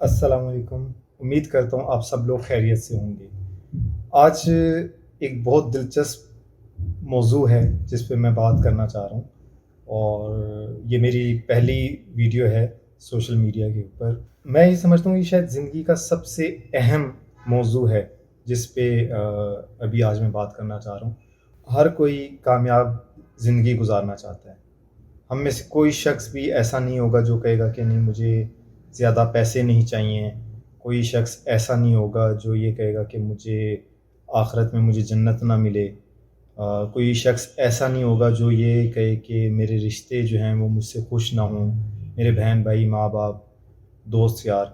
السلام علیکم۔ امید کرتا ہوں آپ سب لوگ خیریت سے ہوں گے۔ آج ایک بہت دلچسپ موضوع ہے جس پہ میں بات کرنا چاہ رہا ہوں، اور یہ میری پہلی ویڈیو ہے سوشل میڈیا کے اوپر۔ میں یہ سمجھتا ہوں یہ شاید زندگی کا سب سے اہم موضوع ہے جس پہ ابھی آج میں بات کرنا چاہ رہا ہوں۔ ہر کوئی کامیاب زندگی گزارنا چاہتا ہے۔ ہم میں سے کوئی شخص بھی ایسا نہیں ہوگا جو کہے گا کہ نہیں مجھے زیادہ پیسے نہیں چاہیے۔ کوئی شخص ایسا نہیں ہوگا جو یہ کہے گا کہ مجھے آخرت میں مجھے جنت نہ ملے۔ کوئی شخص ایسا نہیں ہوگا جو یہ کہے کہ میرے رشتے جو ہیں وہ مجھ سے خوش نہ ہوں، میرے بہن بھائی، ماں باپ، دوست یار۔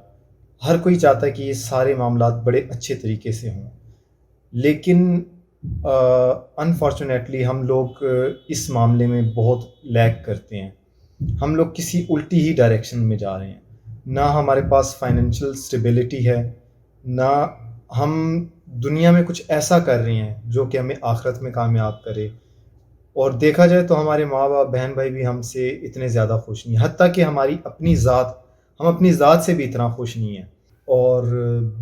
ہر کوئی چاہتا ہے کہ یہ سارے معاملات بڑے اچھے طریقے سے ہوں، لیکن انفارچونیٹلی ہم لوگ اس معاملے میں بہت لیگ کرتے ہیں۔ ہم لوگ کسی الٹی ہی ڈائریکشن میں جا رہے ہیں۔ نہ ہمارے پاس فائنینشیل سٹیبلٹی ہے، نہ ہم دنیا میں کچھ ایسا کر رہے ہیں جو کہ ہمیں آخرت میں کامیاب کرے۔ اور دیکھا جائے تو ہمارے ماں باپ، بہن بھائی بھی ہم سے اتنے زیادہ خوش نہیں، حتیٰ کہ ہم اپنی ذات سے بھی اتنا خوش نہیں ہیں۔ اور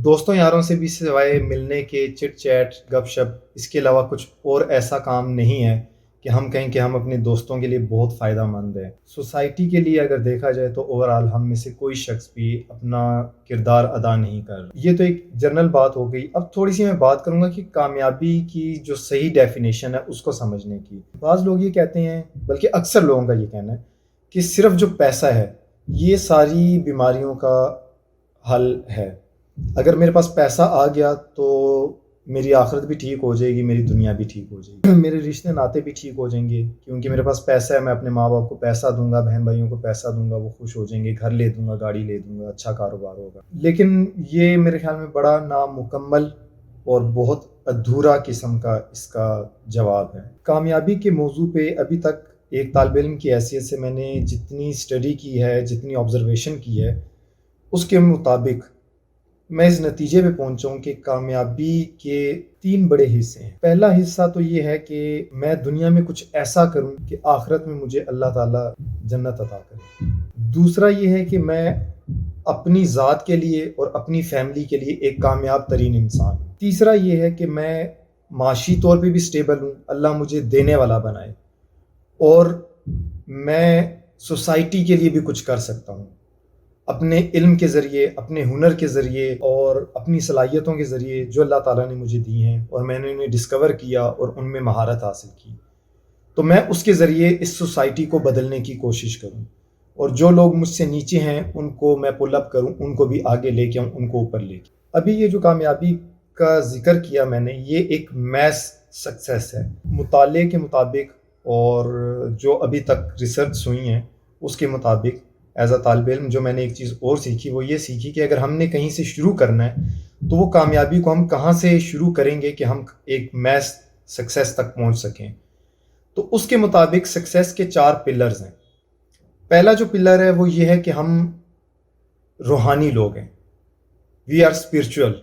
دوستوں یاروں سے بھی سوائے ملنے کے چٹ چیٹ گپ شپ، اس کے علاوہ کچھ اور ایسا کام نہیں ہے کہ ہم کہیں کہ ہم اپنے دوستوں کے لیے بہت فائدہ مند ہیں۔ سوسائٹی کے لیے اگر دیکھا جائے تو اوورآل ہم میں سے کوئی شخص بھی اپنا کردار ادا نہیں کر رہا۔ یہ تو ایک جنرل بات ہو گئی۔ اب تھوڑی سی میں بات کروں گا کہ کامیابی کی جو صحیح ڈیفینیشن ہے اس کو سمجھنے کی۔ بعض لوگ یہ کہتے ہیں، بلکہ اکثر لوگوں کا یہ کہنا ہے کہ صرف جو پیسہ ہے یہ ساری بیماریوں کا حل ہے۔ اگر میرے پاس پیسہ آ گیا تو میری آخرت بھی ٹھیک ہو جائے گی، میری دنیا بھی ٹھیک ہو جائے گی، میرے رشتے ناطے بھی ٹھیک ہو جائیں گے، کیونکہ میرے پاس پیسہ ہے۔ میں اپنے ماں باپ کو پیسہ دوں گا، بہن بھائیوں کو پیسہ دوں گا، وہ خوش ہو جائیں گے، گھر لے دوں گا، گاڑی لے دوں گا، اچھا کاروبار ہوگا۔ لیکن یہ میرے خیال میں بڑا نامکمل اور بہت ادھورا قسم کا اس کا جواب ہے۔ کامیابی کے موضوع پہ ابھی تک ایک طالب علم کی حیثیت سے میں نے جتنی اسٹڈی کی ہے، جتنی آبزرویشن کی ہے، اس کے مطابق میں اس نتیجے پہ پہنچا ہوں کہ کامیابی کے 3 بڑے حصے ہیں۔ پہلا حصہ تو یہ ہے کہ میں دنیا میں کچھ ایسا کروں کہ آخرت میں مجھے اللہ تعالیٰ جنت عطا کرے۔ دوسرا یہ ہے کہ میں اپنی ذات کے لیے اور اپنی فیملی کے لیے ایک کامیاب ترین انسان ہوں۔ تیسرا یہ ہے کہ میں معاشی طور پہ بھی سٹیبل ہوں، اللہ مجھے دینے والا بنائے، اور میں سوسائٹی کے لیے بھی کچھ کر سکتا ہوں اپنے علم کے ذریعے، اپنے ہنر کے ذریعے اور اپنی صلاحیتوں کے ذریعے جو اللہ تعالیٰ نے مجھے دی ہیں اور میں نے انہیں ڈسکور کیا اور ان میں مہارت حاصل کی، تو میں اس کے ذریعے اس سوسائٹی کو بدلنے کی کوشش کروں، اور جو لوگ مجھ سے نیچے ہیں ان کو میں پل اپ کروں، ان کو بھی آگے لے کے آؤں، ان کو اوپر لے کے۔ ابھی یہ جو کامیابی کا ذکر کیا میں نے، یہ ایک میس سکسیس ہے مطالعے کے مطابق، اور جو ابھی تک ریسرچ ہوئی ہیں اس کے مطابق۔ ایز اے طالب علم جو میں نے ایک چیز اور سیکھی، وہ یہ سیکھی کہ اگر ہم نے کہیں سے شروع کرنا ہے تو وہ کامیابی کو ہم کہاں سے شروع کریں گے کہ ہم ایک میس سکسیس تک پہنچ سکیں۔ تو اس کے مطابق سکسیس کے 4 پلرز ہیں۔ پہلا جو پلر ہے وہ یہ ہے کہ ہم روحانی لوگ ہیں، وی آر اسپرچول۔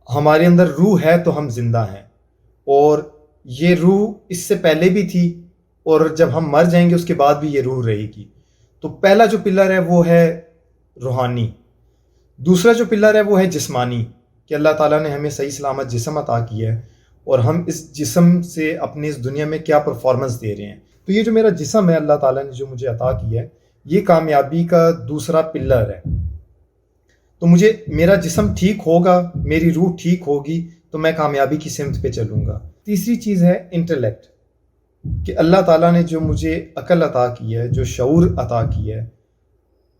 ہمارے اندر روح ہے تو ہم زندہ ہیں، اور یہ روح اس سے پہلے بھی تھی، اور جب ہم مر جائیں گے اس کے بعد بھی یہ روح رہے گی۔ تو پہلا جو پلر ہے وہ ہے روحانی۔ دوسرا جو پلر ہے وہ ہے جسمانی، کہ اللہ تعالیٰ نے ہمیں صحیح سلامت جسم عطا کیا ہے، اور ہم اس جسم سے اپنی اس دنیا میں کیا پرفارمنس دے رہے ہیں۔ تو یہ جو میرا جسم ہے اللہ تعالیٰ نے جو مجھے عطا کیا ہے، یہ کامیابی کا دوسرا پلر ہے۔ تو میرا جسم ٹھیک ہوگا، میری روح ٹھیک ہوگی، تو میں کامیابی کی سمت پہ چلوں گا۔ تیسری چیز ہے انٹلیکٹ، کہ اللہ تعالیٰ نے جو مجھے عقل عطا کی ہے، جو شعور عطا کی ہے،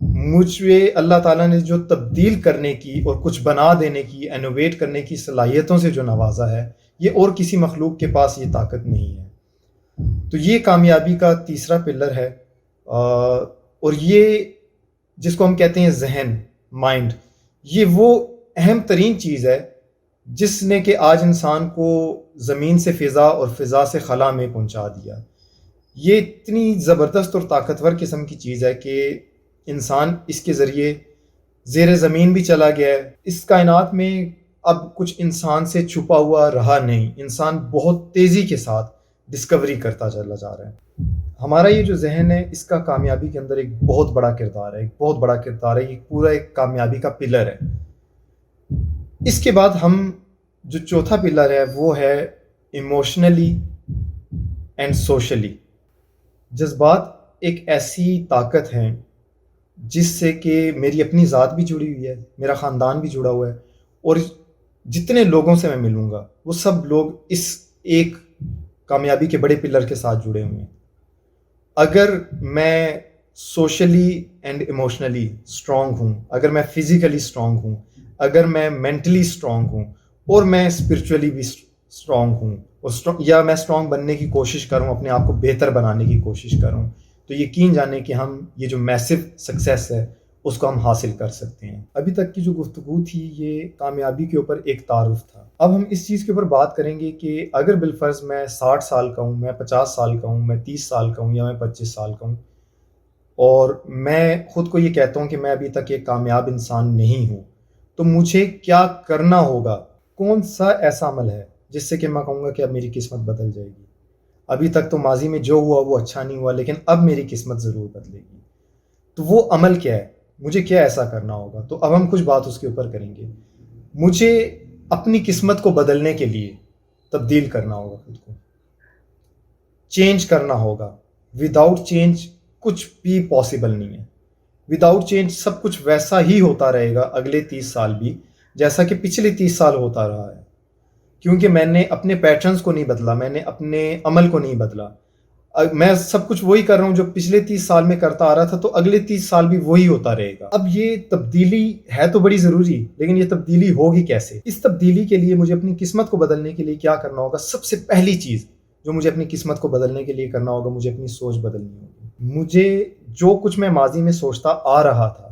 مجھے اللہ تعالیٰ نے جو تبدیل کرنے کی اور کچھ بنا دینے کی، انوویٹ کرنے کی صلاحیتوں سے جو نوازا ہے، یہ اور کسی مخلوق کے پاس یہ طاقت نہیں ہے۔ تو یہ کامیابی کا تیسرا پلر ہے، اور یہ جس کو ہم کہتے ہیں ذہن، مائنڈ، یہ وہ اہم ترین چیز ہے جس نے کہ آج انسان کو زمین سے فضا اور فضا سے خلا میں پہنچا دیا۔ یہ اتنی زبردست اور طاقتور قسم کی چیز ہے کہ انسان اس کے ذریعے زیر زمین بھی چلا گیا ہے۔ اس کائنات میں اب کچھ انسان سے چھپا ہوا رہا نہیں، انسان بہت تیزی کے ساتھ ڈسکوری کرتا چلا جا رہا ہے۔ ہمارا یہ جو ذہن ہے اس کا کامیابی کے اندر ایک بہت بڑا کردار ہے، ایک بہت بڑا کردار ہے، یہ پورا ایک کامیابی کا پلر ہے۔ اس کے بعد ہم جو چوتھا پلر ہے وہ ہے ایموشنلی اینڈ سوشلی۔ جذبات ایک ایسی طاقت ہے جس سے کہ میری اپنی ذات بھی جڑی ہوئی ہے، میرا خاندان بھی جڑا ہوا ہے، اور جتنے لوگوں سے میں ملوں گا وہ سب لوگ اس ایک کامیابی کے بڑے پلر کے ساتھ جڑے ہوئے ہیں۔ اگر میں سوشلی اینڈ ایموشنلی اسٹرانگ ہوں، اگر میں فزیکلی اسٹرانگ ہوں، اگر میں مینٹلی اسٹرانگ ہوں، اور میں اسپرچولی بھی اسٹرانگ ہوں، یا میں اسٹرانگ بننے کی کوشش کروں، اپنے آپ کو بہتر بنانے کی کوشش کروں، تو یقین جانے کہ ہم یہ جو میسو سکسیس ہے اس کو ہم حاصل کر سکتے ہیں۔ ابھی تک کی جو گفتگو تھی یہ کامیابی کے اوپر ایک تعارف تھا۔ اب ہم اس چیز کے اوپر بات کریں گے کہ اگر بالفرض میں 60 سال کا ہوں، میں 50 سال کا ہوں، میں 30 سال کا ہوں، یا میں 25 سال کا ہوں، اور میں خود کو یہ کہتا ہوں کہ میں ابھی تک ایک کامیاب انسان نہیں ہوں، تو مجھے کیا کرنا ہوگا؟ کون سا ایسا عمل ہے جس سے کہ میں کہوں گا کہ اب میری قسمت بدل جائے گی؟ ابھی تک تو ماضی میں جو ہوا وہ اچھا نہیں ہوا، لیکن اب میری قسمت ضرور بدلے گی۔ تو وہ عمل کیا ہے؟ مجھے کیا ایسا کرنا ہوگا؟ تو اب ہم کچھ بات اس کے اوپر کریں گے۔ مجھے اپنی قسمت کو بدلنے کے لیے تبدیل کرنا ہوگا، خود کو چینج کرنا ہوگا۔ وداؤٹ چینج کچھ بھی پاسبل نہیں ہے۔ وداؤٹ چینج سب کچھ ویسا ہی ہوتا رہے گا اگلے 30 سال بھی جیسا کہ پچھلے 30 سال ہوتا رہا ہے، کیونکہ میں نے اپنے پیٹرنز کو نہیں بدلا، میں نے اپنے عمل کو نہیں بدلا۔ میں سب کچھ وہی کر رہا ہوں جو پچھلے 30 سال میں کرتا آ رہا تھا، تو اگلے 30 سال بھی وہی ہوتا رہے گا۔ اب یہ تبدیلی ہے تو بڑی ضروری، لیکن یہ تبدیلی ہوگی کیسے؟ اس تبدیلی کے لیے مجھے اپنی قسمت کو بدلنے کے لیے کیا کرنا ہوگا؟ سب سے پہلی چیز جو مجھے اپنی قسمت کو بدلنے کے لیے کرنا ہوگا، مجھے اپنی سوچ بدلنی ہوگی۔ مجھے جو کچھ میں ماضی میں سوچتا آ رہا تھا،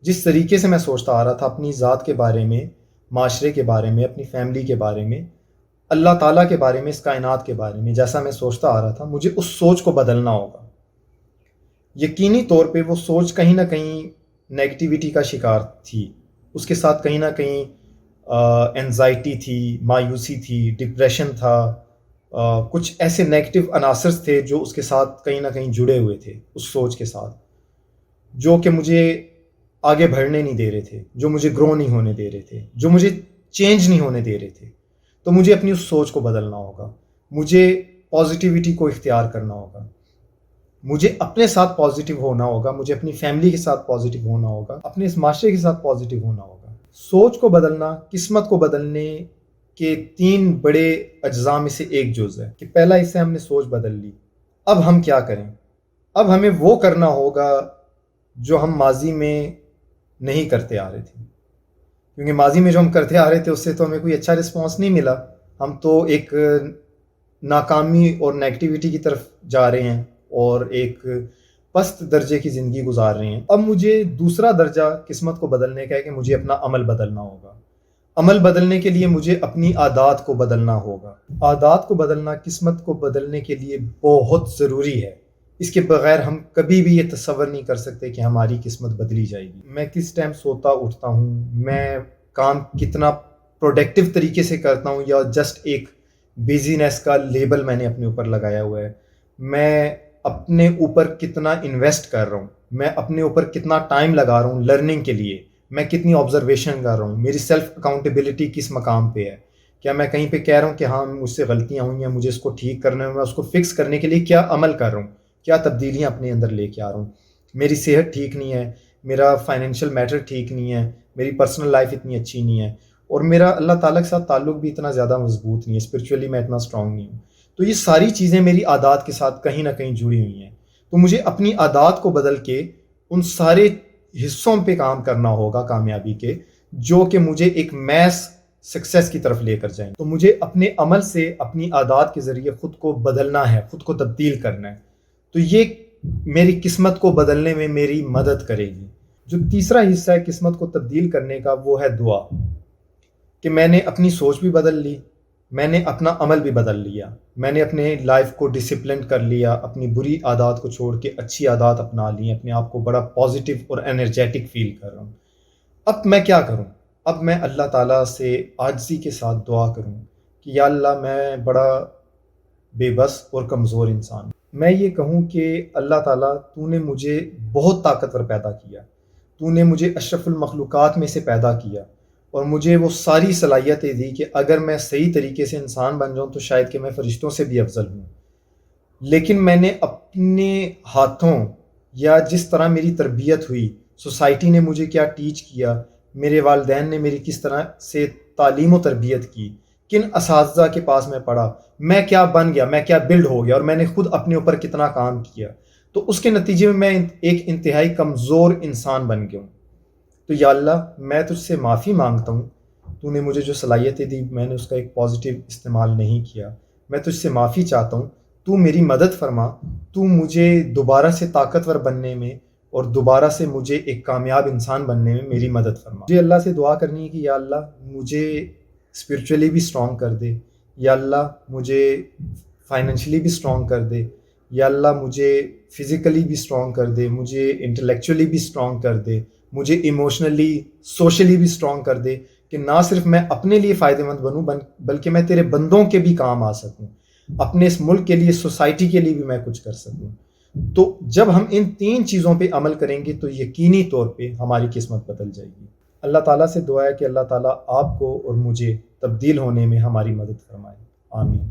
جس طریقے سے میں سوچتا آ رہا تھا اپنی ذات کے بارے میں، معاشرے کے بارے میں، اپنی فیملی کے بارے میں، اللہ تعالیٰ کے بارے میں، اس کائنات کے بارے میں، جیسا میں سوچتا آ رہا تھا، مجھے اس سوچ کو بدلنا ہوگا۔ یقینی طور پہ وہ سوچ کہیں نہ کہیں نیگیٹیوٹی کا شکار تھی، اس کے ساتھ کہیں نہ کہیں انزائٹی تھی، مایوسی تھی، ڈپریشن تھا، کچھ ایسے نیگیٹو عناصر تھے جو اس کے ساتھ کہیں نہ کہیں جڑے ہوئے تھے، اس سوچ کے ساتھ، جو کہ مجھے آگے بڑھنے نہیں دے رہے تھے، جو مجھے گرو نہیں ہونے دے رہے تھے، جو مجھے چینج نہیں ہونے دے رہے تھے۔ تو مجھے اپنی اس سوچ کو بدلنا ہوگا، مجھے پازیٹیوٹی کو اختیار کرنا ہوگا، مجھے اپنے ساتھ پازیٹیو ہونا ہوگا، مجھے اپنی فیملی کے ساتھ پازیٹیو ہونا ہوگا، اپنے اس معاشرے کے ساتھ پازیٹیو ہونا ہوگا۔ سوچ کو بدلنا قسمت کو بدلنے کے 3 بڑے اجزاء میں سے ایک جز ہے کہ پہلا حصہ ہم نے سوچ بدل لی، اب ہم کیا کریں؟ اب ہمیں وہ کرنا ہوگا جو ہم ماضی میں نہیں کرتے آ رہے تھے، کیونکہ ماضی میں جو ہم کرتے آ رہے تھے اس سے تو ہمیں کوئی اچھا رسپانس نہیں ملا، ہم تو ایک ناکامی اور نیگیٹیوٹی کی طرف جا رہے ہیں اور ایک پست درجے کی زندگی گزار رہے ہیں۔ اب مجھے دوسرا درجہ قسمت کو بدلنے کا ہے کہ مجھے اپنا عمل بدلنا ہوگا۔ عمل بدلنے کے لیے مجھے اپنی عادات کو بدلنا ہوگا۔ عادات کو بدلنا قسمت کو بدلنے کے لیے بہت ضروری ہے، اس کے بغیر ہم کبھی بھی یہ تصور نہیں کر سکتے کہ ہماری قسمت بدلی جائے گی۔ میں کس ٹائم سوتا اٹھتا ہوں، میں کام کتنا پروڈکٹیو طریقے سے کرتا ہوں، یا جسٹ ایک بیزینس کا لیبل میں نے اپنے اوپر لگایا ہوا ہے، میں اپنے اوپر کتنا انویسٹ کر رہا ہوں، میں اپنے اوپر کتنا ٹائم لگا رہا ہوں لرننگ کے لیے، میں کتنی آبزرویشن کر رہا ہوں، میری سیلف اکاؤنٹیبلٹی کس مقام پہ ہے، کیا میں کہیں پہ کہہ رہا ہوں کہ ہاں مجھ سے غلطیاں ہوئی ہیں، مجھے اس کو ٹھیک کرنا ہے، میں اس کو فکس کرنے کے لیے کیا عمل کر رہا ہوں، کیا تبدیلیاں اپنے اندر لے کے آ رہا ہوں۔ میری صحت ٹھیک نہیں ہے، میرا فائنینشیل میٹر ٹھیک نہیں ہے، میری پرسنل لائف اتنی اچھی نہیں ہے، اور میرا اللہ تعالیٰ کے ساتھ تعلق بھی اتنا زیادہ مضبوط نہیں ہے، اسپرچولی میں اتنا اسٹرانگ نہیں ہوں۔ تو یہ ساری چیزیں میری عادات کے ساتھ کہیں نہ کہیں جڑی ہوئی ہیں، تو مجھے اپنی عادات کو بدل کے ان سارے حصوں پہ کام کرنا ہوگا کامیابی کے، جو کہ مجھے ایک میس سکسیس کی طرف لے کر جائیں۔ تو مجھے اپنے عمل سے، اپنی عادات کے ذریعے خود کو بدلنا ہے، خود کو تبدیل کرنا ہے، تو یہ میری قسمت کو بدلنے میں میری مدد کرے گی۔ جو تیسرا حصہ ہے قسمت کو تبدیل کرنے کا، وہ ہے دعا، کہ میں نے اپنی سوچ بھی بدل لی، میں نے اپنا عمل بھی بدل لیا، میں نے اپنے لائف کو ڈسپلن کر لیا، اپنی بری عادات کو چھوڑ کے اچھی عادات اپنا لی، اپنے آپ کو بڑا پازیٹیو اور انرجیٹک فیل کر رہا ہوں۔ اب میں کیا کروں؟ اب میں اللہ تعالیٰ سے عاجزی کے ساتھ دعا کروں کہ یا اللہ، میں بڑا بے بس اور کمزور انسان ہوں، میں یہ کہوں کہ اللہ تعالیٰ تو نے مجھے بہت طاقتور پیدا کیا، تو نے مجھے اشرف المخلوقات میں سے پیدا کیا اور مجھے وہ ساری صلاحیتیں دی کہ اگر میں صحیح طریقے سے انسان بن جاؤں تو شاید کہ میں فرشتوں سے بھی افضل ہوں۔ لیکن میں نے اپنے ہاتھوں یا جس طرح میری تربیت ہوئی، سوسائٹی نے مجھے کیا ٹیچ کیا، میرے والدین نے میری کس طرح سے تعلیم و تربیت کی، کن اساتذہ کے پاس میں پڑھا، میں کیا بن گیا، میں کیا بلڈ ہو گیا، اور میں نے خود اپنے اوپر کتنا کام کیا، تو اس کے نتیجے میں ایک انتہائی کمزور انسان بن گیا ہوں۔ تو یا اللہ میں تجھ سے معافی مانگتا ہوں، تو نے مجھے جو صلاحیتیں دی میں نے اس کا ایک پازیٹیو استعمال نہیں کیا، میں تجھ سے معافی چاہتا ہوں، تو میری مدد فرما، تو مجھے دوبارہ سے طاقتور بننے میں اور دوبارہ سے مجھے ایک کامیاب انسان بننے میں میری مدد فرما۔ مجھے اللہ سے دعا کرنی ہے کہ یا اللہ مجھے اسپرچولی بھی اسٹرانگ کر دے، یا اللہ مجھے فائنینشلی بھی اسٹرانگ کر دے، یا اللہ مجھے فزیکلی بھی اسٹرانگ کر دے، مجھے انٹلیکچولی بھی اسٹرانگ کر دے، مجھے ایموشنلی سوشلی بھی اسٹرانگ کر دے، کہ نہ صرف میں اپنے لیے فائدہ مند بنوں بلکہ میں تیرے بندوں کے بھی کام آ سکوں، اپنے اس ملک کے لیے، سوسائٹی کے لیے بھی میں کچھ کر سکوں۔ تو جب ہم ان 3 چیزوں پہ عمل کریں گے تو یقینی طور پہ ہماری قسمت بدل جائے گی۔ اللہ تعالیٰ سے دعا ہے کہ اللہ تعالیٰ آپ کو اور مجھے تبدیل ہونے میں ہماری مدد فرمائے۔ آمین۔